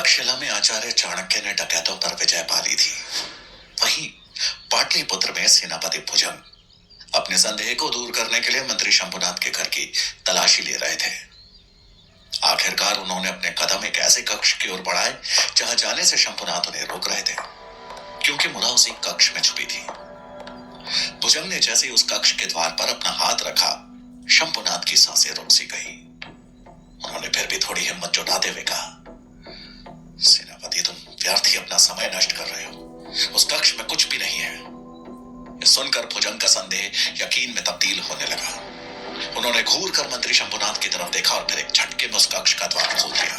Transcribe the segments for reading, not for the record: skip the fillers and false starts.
तक्षशिला में आचार्य चाणक्य ने डकैतों पर विजय पा ली थी। वहीं पाटलिपुत्र में सेनापति भुजंग अपने संदेह को दूर करने के लिए मंत्री शंभुनाथ के घर की तलाशी ले रहे थे। आखिरकार उन्होंने अपने कदम एक ऐसे कक्ष की ओर बढ़ाए जहां जाने से शंभुनाथ उन्हें रोक रहे थे, क्योंकि मुरा उसी कक्ष में छुपी थी। भुजंग ने जैसे उस कक्ष के द्वार पर अपना हाथ रखा, शंभुनाथ की सांसें रुक सी गई। उन्होंने फिर भी थोड़ी हिम्मत जुटाते हुए कहा, सेनापति, तुम व्यर्थ ही अपना समय नष्ट कर रहे हो। उस कक्ष में कुछ भी नहीं है। यह सुनकर भुजंग का संदेह यकीन में तब्दील होने लगा। उन्होंने घूर कर मंत्री शंभुनाथ की तरफ देखा और फिर एक झटके में उस कक्ष का द्वार खोल दिया।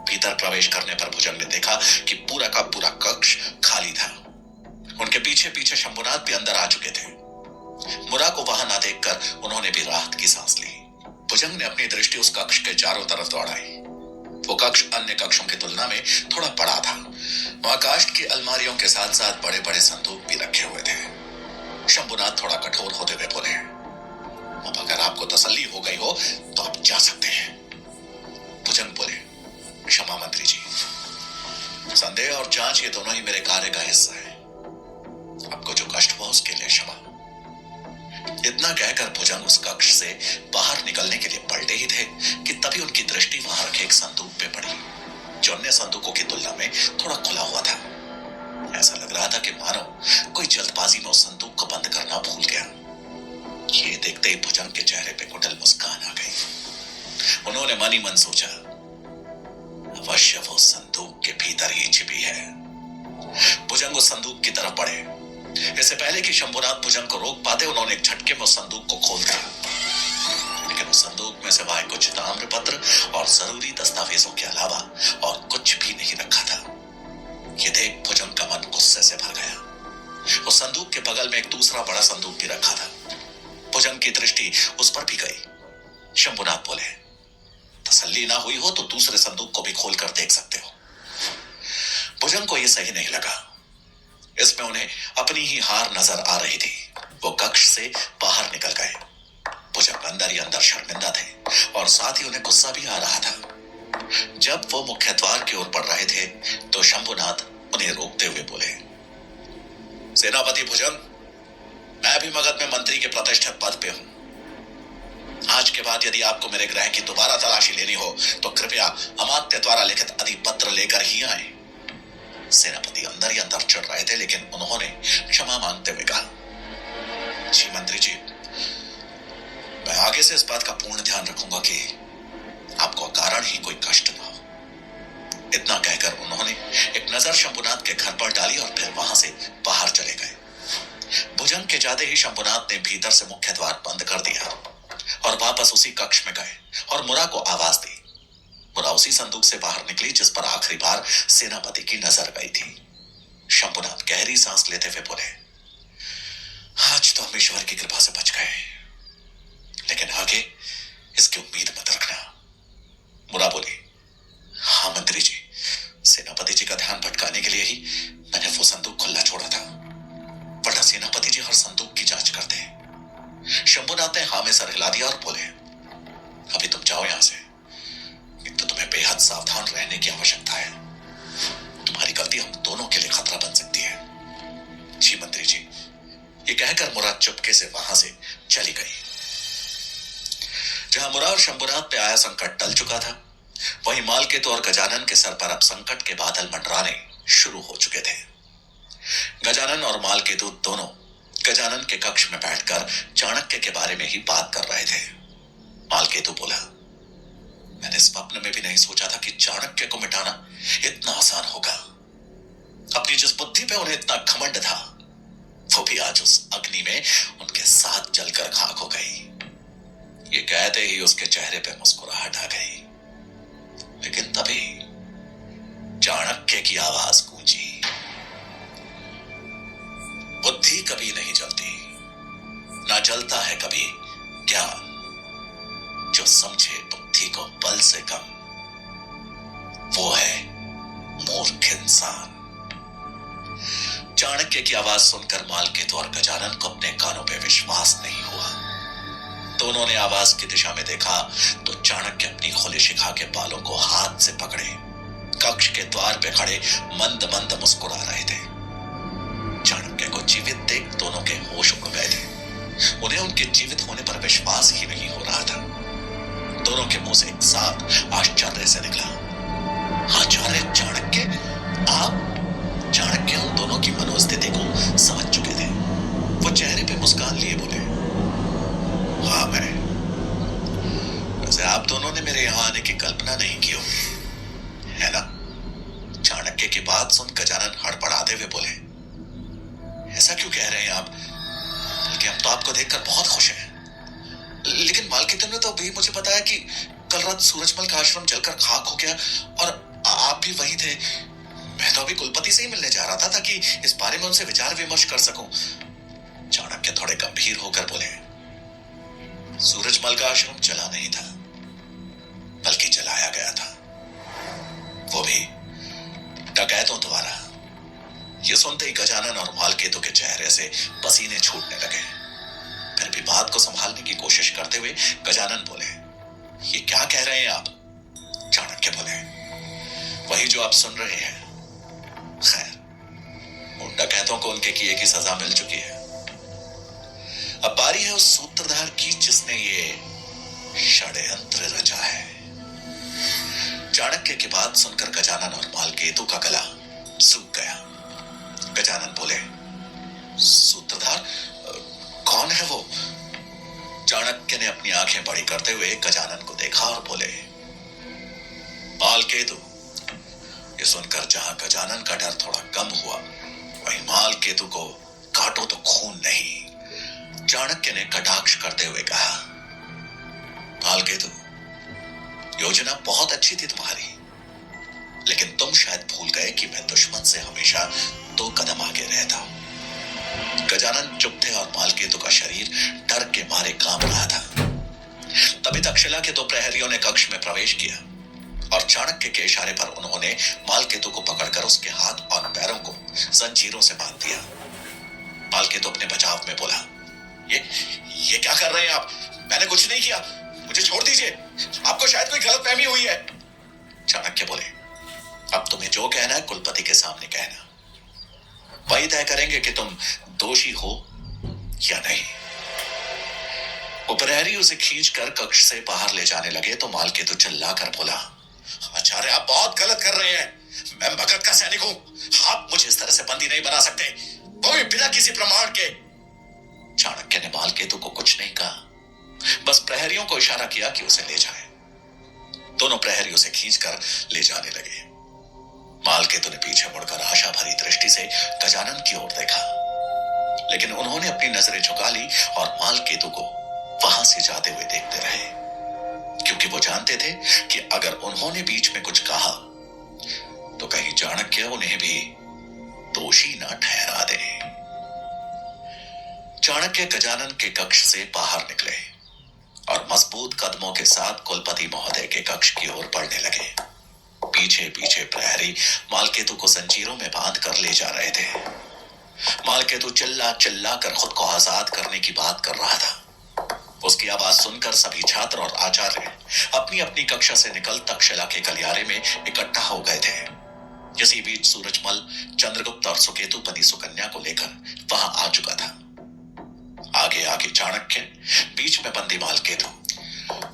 भीतर प्रवेश करने पर भुजंग ने देखा कि पूरा का पूरा कक्ष खाली था। उनके पीछे पीछे शंभुनाथ भी अंदर आ चुके थे। मुरा को वहां ना देखकर उन्होंने भी राहत की सांस ली। भुजंग ने अपनी दृष्टि उस कक्ष के चारों तरफ दौड़ाई। वो कक्ष अन्य कक्षों की तुलना में थोड़ा बड़ा था। वहां काष्ठ की अलमारियों के साथ साथ बड़े बड़े संदूक भी रखे हुए थे। शंभुनाथ थोड़ा कठोर होते हुए बोले, अब अगर आपको तसल्ली हो गई हो तो आप जा सकते हैं। भुजंग बोले, क्षमा मंत्री जी, संदेह और जांच ये दोनों ही मेरे कार्य का हिस्सा है। आपको जो कष्ट हुआ उसके लिए क्षमा। इतना कहकर भुजंग उस कक्ष से बाहर निकलने के लिए पलटे ही थे कि तभी उनकी दृष्टि वहां रखे एक संदूक पे पड़ी, जो अन्य संदूकों की तुलना में थोड़ा खुला हुआ था। ऐसा लग रहा था कि मानो कोई जल्दबाजी में उस संदूक को बंद करना भूल गया। ये देखते ही भुजंग के चेहरे पे कुटिल मुस्कान आ गई। उन्होंने मन ही मन सोचा, अवश्य वो संदूक के भीतर ही छिपी है। भुजंग उस संदूक की तरफ बढ़े। इससे पहले कि शंभुनाथ भुजंग को रोक पाते, उन्होंने एक झटके में उस संदूक को खोल दिया। लेकिन उस संदूक में सिवाय कुछ ताम्रपत्र और जरूरी दस्तावेजों के अलावा और कुछ भी नहीं रखा था। ये देख भुजंग का मन गुस्से से भर गया। उस संदूक के बगल में एक दूसरा बड़ा संदूक भी रखा था। भुजंग की दृष्टि उस पर भी गई। शंभुनाथ बोले, तसल्ली ना हुई हो तो दूसरे संदूक को भी खोल कर देख सकते हो। भुजंग को यह सही नहीं लगा। इसमें उन्हें अपनी ही हार नजर आ रही थी। वो कक्ष से बाहर निकल गए। भुजंग अंदर ही अंदर शर्मिंदा थे और साथ ही उन्हें गुस्सा भी आ रहा था। जब वो मुख्य द्वार की ओर बढ़ रहे थे तो शंभुनाथ उन्हें रोकते हुए बोले, सेनापति भुजंग, मैं भी मगध में मंत्री के प्रतिष्ठित पद पे हूं। आज के बाद यदि आपको मेरे ग्रह की दोबारा तलाशी लेनी हो तो कृपया अमात्य द्वारा लिखित अधिपत्र लेकर ही आए। सेनापति अंदर ही अंदर चढ़ रहे थे, लेकिन उन्होंने क्षमा मांगते हुए कहा, जी मंत्री जी, मैं आगे से इस बात का पूर्ण ध्यान रखूंगा कि आपको कारण ही कोई कष्ट ना हो। इतना कहकर उन्होंने एक नजर शंभुनाथ के घर पर डाली और फिर वहां से बाहर चले गए। भुजंग के जाते ही शंभुनाथ ने भीतर से मुख्य द्वार बंद कर दिया और वापस उसी कक्ष में गए और मुरा को आवाज दी। मुरा उसी संदूक से बाहर निकली जिस पर आखिरी बार सेनापति की नजर गई थी। शंभुनाथ गहरी सांस लेते हुए बोले, आज तो हम ईश्वर की कृपा से बच गए, लेकिन आगे इसकी उम्मीद मत रखना। मुरा बोली, हाँ मंत्री जी, सेनापति जी का ध्यान भटकाने के लिए ही मैंने वो संदूक खुला छोड़ा था, वरना सेनापति जी हर संदूक की जांच करते हैं। शंभुनाथ ने हाँ में सर हिला दिया और बोले, अभी तुम जाओ यहां से, तो तुम्हें बेहद सावधान रहने की आवश्यकता है। तुम्हारी गलती हम दोनों के लिए खतरा बन सकती है। जी मंत्री जी, ये कहकर मुरा चुपके से वहां से चली गई। जहां मुरा और शंभुनाथ पे आया संकट टल चुका था, वहीं मालकेतु और गजानन के सर पर अब संकट के बादल मंडराने शुरू हो चुके थे। गजानन और मालकेतु दोनों गजानन के कक्ष में बैठकर चाणक्य के बारे में ही बात कर रहे थे। मालकेतु बोला, मैंने स्वप्न में भी नहीं सोचा था कि चाणक्य को मिटाना इतना आसान होगा। अपनी जिस बुद्धि पे उन्हें इतना घमंड था, वो भी आज उस अग्नि में उनके साथ जलकर खाक हो गई। ये कहते ही उसके चेहरे पे मुस्कुराहट आ गई। लेकिन तभी चाणक्य की आवाज गूंजी, बुद्धि कभी नहीं जलती, ना जलता है कभी ज्ञान। जो समझे बुद्धि को बल से कम, वो है मूर्ख इंसान। चाणक्य की आवाज सुनकर मालकेतु और गजानन को अपने कानों पे विश्वास नहीं हुआ। दोनों ने आवाज की दिशा में देखा तो चाणक्य अपनी खुली शिखा के बालों को हाथ से पकड़े कक्ष के द्वार पे खड़े मंद मंद मुस्कुरा रहे थे। चाणक्य को जीवित देख दोनों के होश उड़ गए थे। उन्हें उनके जीवित होने पर विश्वास ही नहीं हो रहा था। दोनों के मुंह से एक साथ आश्चर्य से निकला, आचार्य चाणक्य, आप? चाणक्य उन दोनों की मनोस्थिति को समझ चुके थे। वो चेहरे पे मुस्कान लिए बोले, हाँ मैं। वैसे आप दोनों ने मेरे यहां आने की कल्पना नहीं की होगी, है ना? चाणक्य की बात सुन गजानन हड़बड़ाते हुए बोले, ऐसा क्यों कह रहे हैं आप? बल्कि हम तो आपको देखकर बहुत खुश हैं। लेकिन मालकिन ने तो अभी मुझे बताया कि कल रात सूरजमल का आश्रम जलकर खाक हो गया और आप भी वहीं थे। मैं तो अभी कुलपति से ही मिलने जा रहा था ताकि इस बारे में उनसे विचार विमर्श कर सकूं। चाणक्य थोड़े गंभीर होकर बोले, सूरजमल का आश्रम जला नहीं था, बल्कि जलाया गया था, वो भी डकैतों द्वारा। ये सुनते ही गजानन और मालकेतु के चेहरे से पसीने छूटने लगे। फिर भी बात को संभालने की कोशिश करते हुए गजानन बोले, ये क्या कह रहे हैं आप? चाणक्य बोले, वही जो आप सुन रहे हैं। खैर, उन डकैतों को उनके किए की सजा मिल चुकी है। अब बारी है उस सूत्रधार की जिसने ये षड्यंत्र रचा है। चाणक्य की बात सुनकर गजानन और मालकेतु का गला सूख गया। गजानन बोले, सूत्रधार? कौन है वो? चाणक्य ने अपनी आंखें बड़ी करते हुए गजानन को देखा और बोले, मालकेतु। ये सुनकर जहां गजानन का डर थोड़ा कम हुआ, वहीं मालकेतु को काटो तो खून नहीं। चाणक्य ने कटाक्ष करते हुए कहा, मालकेतु, योजना बहुत अच्छी थी तुम्हारी, लेकिन तुम शायद भूल गए कि मैं दुश्मन से हमेशा 2 कदम आगे रहता हूं। गजानन चुप थे और मालकेतु का शरीर डर के मारे कांप रहा था। तभी तक्षशिला के 2 प्रहरियों ने कक्ष में प्रवेश किया और चाणक्य के इशारे पर उन्होंने मालकेतु को पकड़कर उसके हाथ और पैरों को जंजीरों से बांध दिया। मालकेतु अपने बचाव में बोला, ये क्या कर रहे हैं आप? मैंने कुछ नहीं किया, मुझे छोड़ दीजिए, आपको शायद कोई गलतफहमी हुई है। चाणक्य बोले, अब तुम्हें जो कहना है कुलपति के सामने कहना, वही तय करेंगे कि तुम दोषी हो या नहीं। वो प्रहरी उसे खींचकर कक्ष से बाहर ले जाने लगे तो मालकेतु चिल्लाकर बोला, आचार्य आप बहुत गलत कर रहे हैं। मैं भगत का सैनिक हूं, आप मुझे इस तरह से बंदी नहीं बना सकते, वो भी बिना किसी प्रमाण के। चाणक्य ने मालकेतु को कुछ नहीं कहा, बस प्रहरियों को इशारा किया कि उसे ले जाए। दोनों प्रहरी उसे खींचकर ले जाने लगे। मालकेतु ने पीछे मुड़कर आशा भरी दृष्टि से गजानन की ओर देखा, लेकिन उन्होंने अपनी नजरें झुका ली और मालकेतु को वहां से जाते हुए देखते रहे, क्योंकि वो जानते थे कि अगर उन्होंने बीच में कुछ कहा तो कहीं चाणक्य उन्हें भी दोषी न ठहरा दे। चाणक्य गजानन के कक्ष से बाहर निकले और मजबूत कदमों के साथ कुलपति महोदय के कक्ष की ओर बढ़ने लगे। पीछे पीछे प्रहरी मालकेतु को जंजीरों में बांध कर ले जा रहे थे। मालकेतु चिल्ला चिल्ला कर खुद को आजाद करने की बात कर रहा था। उसकी आवाज सुनकर सभी छात्र और आचार्य अपनी अपनी कक्षा से निकल तक्षशिला के गलियारे में इकट्ठा हो गए थे। इसी बीच सूरजमल, चंद्रगुप्त और सुकेतु बनी सुकन्या को लेकर वहां आ चुका था। आगे आगे चाणक्य, बीच में बंदी मालकेतु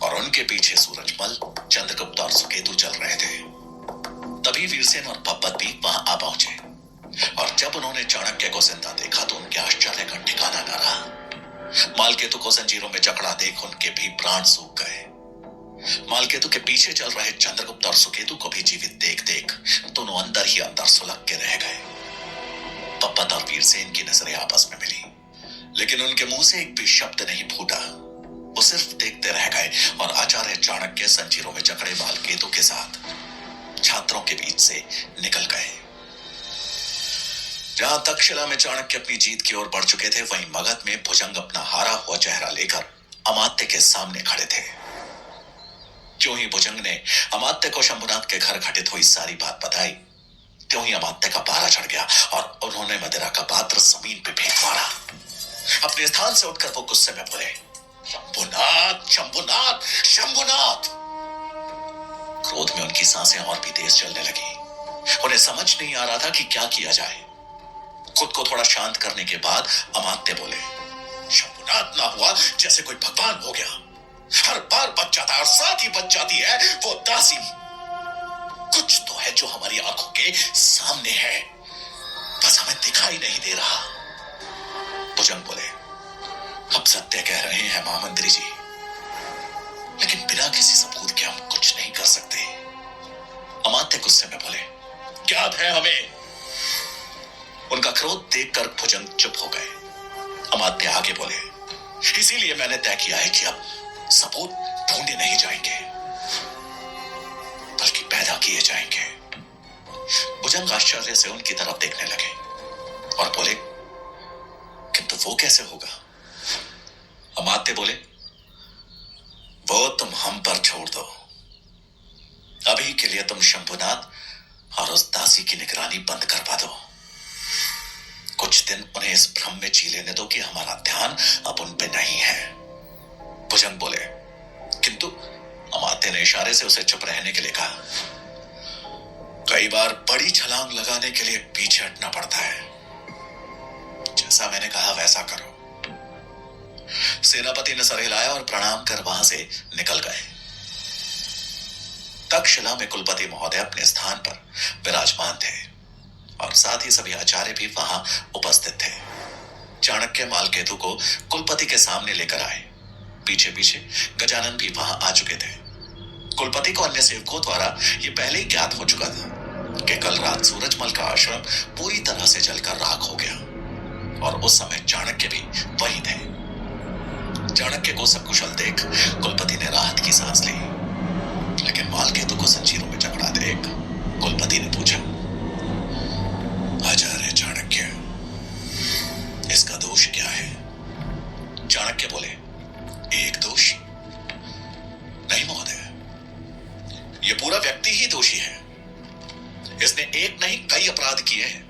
और उनके पीछे सूरजमल, चंद्रगुप्त और सुकेतु चल रहे थे। तभी वीरसेन और पब्बत भी वहां आ पहुंचे और जब उन्होंने चाणक्य को जिंदा देखा तो उनके आश्चर्य का ठिकाना न रहा। मालकेतु को जंजीरों में जकड़ा देख उनके भी प्राण सूख गए। मालकेतु के पीछे चल रहे चंद्रगुप्त और सुकेतु को भी जीवित देख देख दोनों अंदर ही अंदर सुलग के रह गए। पब्बत और वीरसेन की नजरें आपस में मिली, लेकिन उनके मुंह से एक भी शब्द नहीं फूटा। वो सिर्फ देखते रह गए और आचार्य चाणक्य जंजीरों में जकड़े मालकेतु के साथ छात्रों के बीच से निकल गए। जहां तक्षशिला में चाणक्य अपनी जीत की ओर बढ़ चुके थे, वहीं मगध में भुजंग अपना हारा हुआ चेहरा लेकर अमात्य के सामने खड़े थे। ज्यों ही भुजंग ने अमात्य को शंभुनाथ के घर घटित हुई सारी बात बताई, त्यों ही अमात्य का पारा चढ़ गया और उन्होंने मदिरा का पात्र जमीन पे फेंक मारा। अपने स्थान से उठकर वो गुस्से में बोले, शंभुनाथ, शंभुनाथ, शंभुनाथ। क्रोध में उनकी सांसें और भी तेज चलने लगी। उन्हें समझ नहीं आ रहा था कि क्या किया जाए। खुद को थोड़ा शांत करने के बाद अमात्य बोले, शंभुनाथ ना हुआ जैसे कोई भगवान हो गया। हर बार बच जाता है और साथ ही बच जाती है वो दासी। कुछ तो है जो हमारी आंखों के सामने है, बस हमें दिखाई नहीं दे रहा। भुजंग बोले, अब सत्य कह रहे हैं महामंत्री जी, लेकिन बिना किसी सबूत के हम कुछ नहीं कर सकते। अमात्य गुस्से में बोले, ज्ञात है हमें। उनका क्रोध देखकर भुजंग चुप हो गए। अमात्य आगे बोले, इसीलिए मैंने तय किया है कि अब सबूत ढूंढे नहीं जाएंगे, बल्कि पैदा किए जाएंगे। भुजंग आश्चर्य से उनकी तरफ देखने लगे और बोले, किंतु वो कैसे होगा? अमात्य बोले, वो तुम हम पर छोड़ दो। अभी के लिए तुम शंभुनाथ और उस दासी की निगरानी बंद करवा दो। कुछ दिन उन्हें इस भ्रम में जी लेने दो कि हमारा ध्यान अब उन पे नहीं है। भुजंग बोले, किंतु अमात्य ने इशारे से उसे चुप रहने के लिए कहा, कई बार बड़ी छलांग लगाने के लिए पीछे हटना पड़ता है। जैसा मैंने कहा वैसा करो। सेनापति ने सर हिलाया और प्रणाम कर वहां से निकल गए। तक्षशिला में कुलपति महोदय अपने स्थान पर विराजमान थे और साथ ही सभी आचार्य भी वहां उपस्थित थे। चाणक्य मालकेतु को कुलपति के सामने लेकर आए। पीछे पीछे गजानन भी वहां आ चुके थे। कुलपति को अन्य सेवकों द्वारा यह पहले ही ज्ञात हो चुका था कि कल रात सूरजमल का आश्रम पूरी तरह से जलकर राख हो गया और उस समय चाणक्य भी वही थे। चाणक्य को सकुशल देख कुलपति ने राहत की सांस ली, लेकिन मालकेतु को जंजीरों में जकड़ा देख कुलपति ने पूछा, आचार्य चाणक्य, इसका दोष क्या है? चाणक्य बोले, एक दोष नहीं महोदय, यह पूरा व्यक्ति ही दोषी है। इसने एक नहीं कई अपराध किए हैं।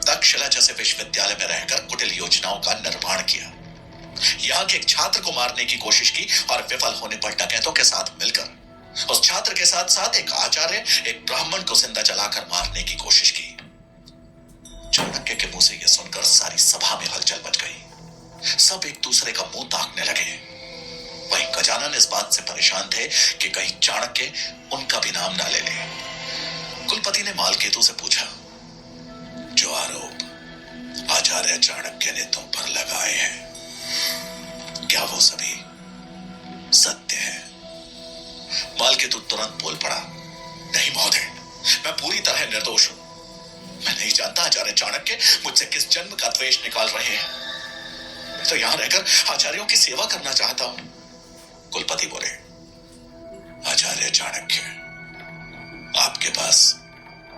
तक्षशिला जैसे विश्वविद्यालय में रहकर कुटिल योजनाओं का निर्माण किया, यहां के एक छात्र को मारने की कोशिश की और विफल होने पर डकैतों के साथ मिलकर उस छात्र के साथ साथ एक आचार्य, एक ब्राह्मण को जिंदा जलाकर मारने की कोशिश की। चाणक्य के मुंह से यह सुनकर सारी सभा में हलचल मच गई। सब एक दूसरे का मुंह ताकने लगे। वहीं गजानन इस बात से परेशान थे कि कहीं चाणक्य उनका भी नाम ना ले ले। कुलपति ने मालकेतु से पूछा, जो आरोप आचार्य चाणक्य ने तुम पर लगाए हैं, क्या वो सभी सत्य है? मालकेतु तुरंत बोल पड़ा, नहीं महोदय, मैं पूरी तरह निर्दोष हूं। मैं नहीं जानता आचार्य चाणक्य मुझसे किस जन्म का द्वेष निकाल रहे हैं। मैं तो यहां रहकर आचार्यों की सेवा करना चाहता हूं। कुलपति बोले, आचार्य चाणक्य, आपके पास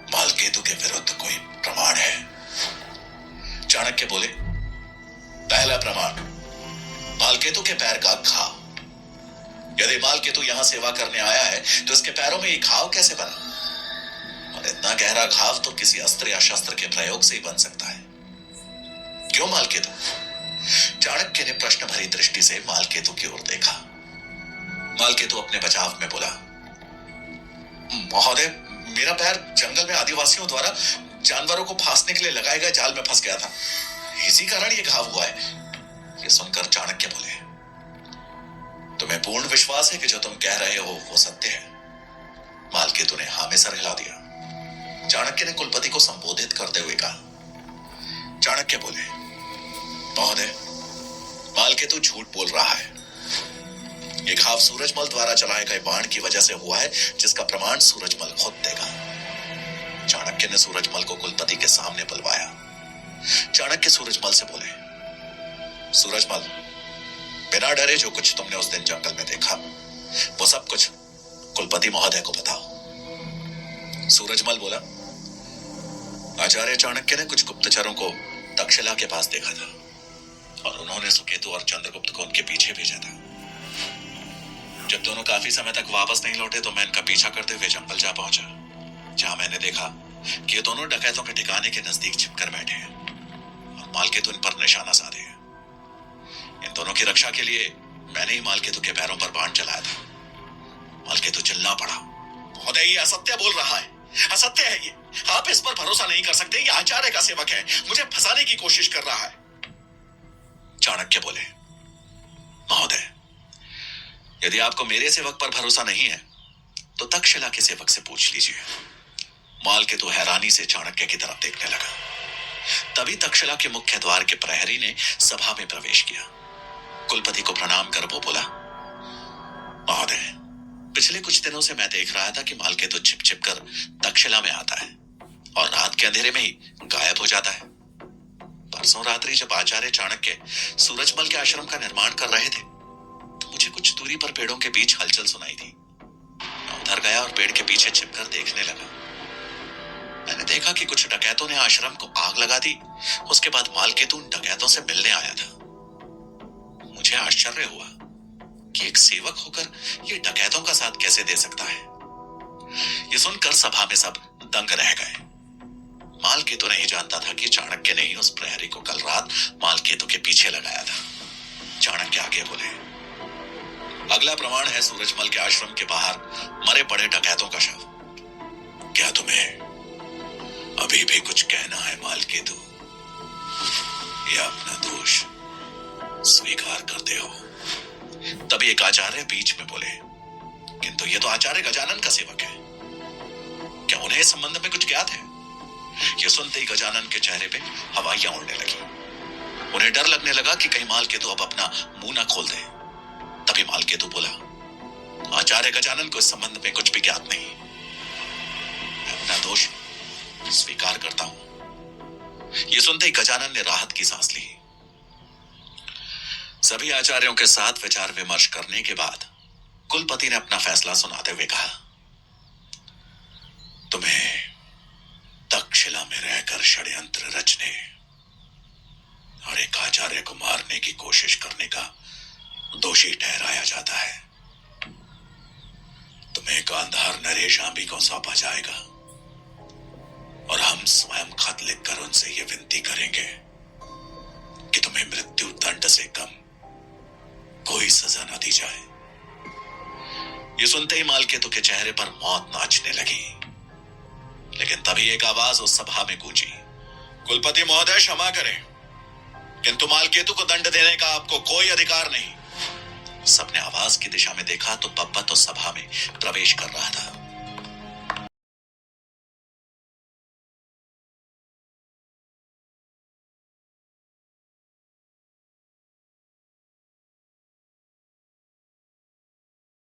मालकेतु के विरुद्ध कोई प्रमाण है? चाणक्य बोले, पहला प्रमाण, मालकेतु के पैर का घाव। यदि मालकेतु यहां सेवा करने आया है तो इसके पैरों में यह घाव कैसे बना? और इतना गहरा घाव तो किसी अस्त्र या शस्त्र के प्रयोग से ही बन सकता है। क्यों मालकेतु? चाणक्य ने प्रश्न भरी दृष्टि से मालकेतु की ओर देखा। मालकेतु अपने बचाव में बोला, महोदय, मेरा पैर जंगल में आदिवासियों द्वारा जानवरों को फांसने के लिए लगाए गए जाल में फंस गया था, इसी कारण यह घाव हुआ है। यह सुनकर चाणक्य बोले, तुम्हें पूर्ण विश्वास है कि जो तुम कह रहे हो वो सत्य है? मालकेतु ने हाँ में सर हिला दिया। चाणक्य ने कुलपति को संबोधित करते हुए कहा, चाणक्य बोले, महोदय, मालकेतु झूठ बोल रहा है। यह घाव सूरजमल द्वारा चलाए गए बाण की वजह से हुआ है, जिसका प्रमाण सूरजमल खुद देगा। चाणक्य ने सूरजमल को कुलपति के सामने बुलवाया। चाणक्य सूरजमल से बोले, सूरजमल, बिना डरे जो कुछ तुमने उस दिन जंगल में देखा वो सब कुछ कुलपति महोदय को बताओ। सूरजमल बोला, आचार्य चाणक्य ने कुछ गुप्तचरों को तक्षशिला के पास देखा था और उन्होंने सुकेतु और चंद्रगुप्त को उनके पीछे भेजा था। जब दोनों काफी समय तक वापस नहीं लौटे तो मैं इनका पीछा करते हुए जंगल जा पहुंचा, जहां मैंने देखा कि ये दोनों डकैतों के ठिकाने के नजदीक छिपकर बैठे हैं और मालकेतु इन पर निशाना साधे हैं। इन दोनों की रक्षा के लिए मैंने ही मालकेतु के पैरों पर बाण चलाया था। मालकेतु चिल्ला पड़ा, महोदय, ये असत्य बोल रहा है। असत्य है ये। आप इस पर भरोसा नहीं कर सकते। ये आचार्य का सेवक है, मुझे फंसाने की कोशिश कर रहा है। चाणक्य बोले, महोदय, यदि आपको मेरे सेवक पर भरोसा नहीं है तो तक्षशिला के सेवक से पूछ लीजिए। मालकेतु हैरानी से चाणक्य की तरफ देखने लगा। तभी तक्षशिला के मुख्य द्वार के प्रहरी ने सभा में प्रवेश किया। कुलपति को प्रणाम कर वो बोला, महोदय, पिछले कुछ दिनों से मैं देख रहा था कि मालकेतु छिप छिप कर तक्षशिला में आता है और रात के अंधेरे में ही गायब हो जाता है। परसों रात्रि जब आचार्य चाणक्य सूरजमल के आश्रम का निर्माण कर रहे थे तो मुझे कुछ दूरी पर पेड़ों के बीच हलचल सुनाई दी। मैं उधर गया और पेड़ के पीछे छिपकर देखने लगा। मैंने देखा कि कुछ डकैतों ने आश्रम को आग लगा दी। उसके बाद मालकेतु उन डकैतों से मिलने आया था। मुझे आश्चर्य हुआ कि एक सेवक होकर ये डकैतों का साथ कैसे दे सकता है। ये सुनकर सभा में सब दंग रह गए। मालकेतु नहीं जानता था कि चाणक्य ने ही उस प्रहरी को कल रात मालकेतु के पीछे लगाया था। चाणक्य आगे बोले, अगला प्रमाण है सूरजमल के आश्रम के बाहर मरे पड़े डकैतों का शव। क्या तुम्हें अभी भी कुछ कहना है मालकेतु, या अपना दोष स्वीकार करते हो? तभी एक आचार्य बीच में बोले, किंतु ये तो आचार्य गजानन का सेवक है, क्या उन्हें इस संबंध में कुछ ज्ञात है? ये सुनते ही गजानन के चेहरे पे हवाइयां उड़ने लगी। उन्हें डर लगने लगा कि कहीं मालकेतु अब अपना मुंह ना खोल दे। तभी मालकेतु बोला, आचार्य गजानन को इस संबंध में कुछ भी ज्ञात नहीं। मैं अपना दोष स्वीकार करता हूं। ये सुनते ही गजानन ने राहत की सांस ली। सभी आचार्यों के साथ विचार विमर्श करने के बाद कुलपति ने अपना फैसला सुनाते हुए कहा, तुम्हें तक्षशिला में रहकर षड्यंत्र रचने और एक आचार्य को मारने की कोशिश करने का दोषी ठहराया जाता है। तुम्हें गांधार नरेश आंबी को सौंपा जाएगा और हम स्वयं खत लिखकर उनसे यह विनती करेंगे कि तुम्हें मृत्यु दंड से कम कोई सजा न दी जाए। ये सुनते ही मालकेतु के चेहरे पर मौत नाचने लगी। लेकिन तभी एक आवाज उस सभा में गूंजी, कुलपति महोदय क्षमा करें, किंतु मालकेतु को दंड देने का आपको कोई अधिकार नहीं। सबने आवाज की दिशा में देखा तो बब्बत उस सभा में प्रवेश कर रहा था।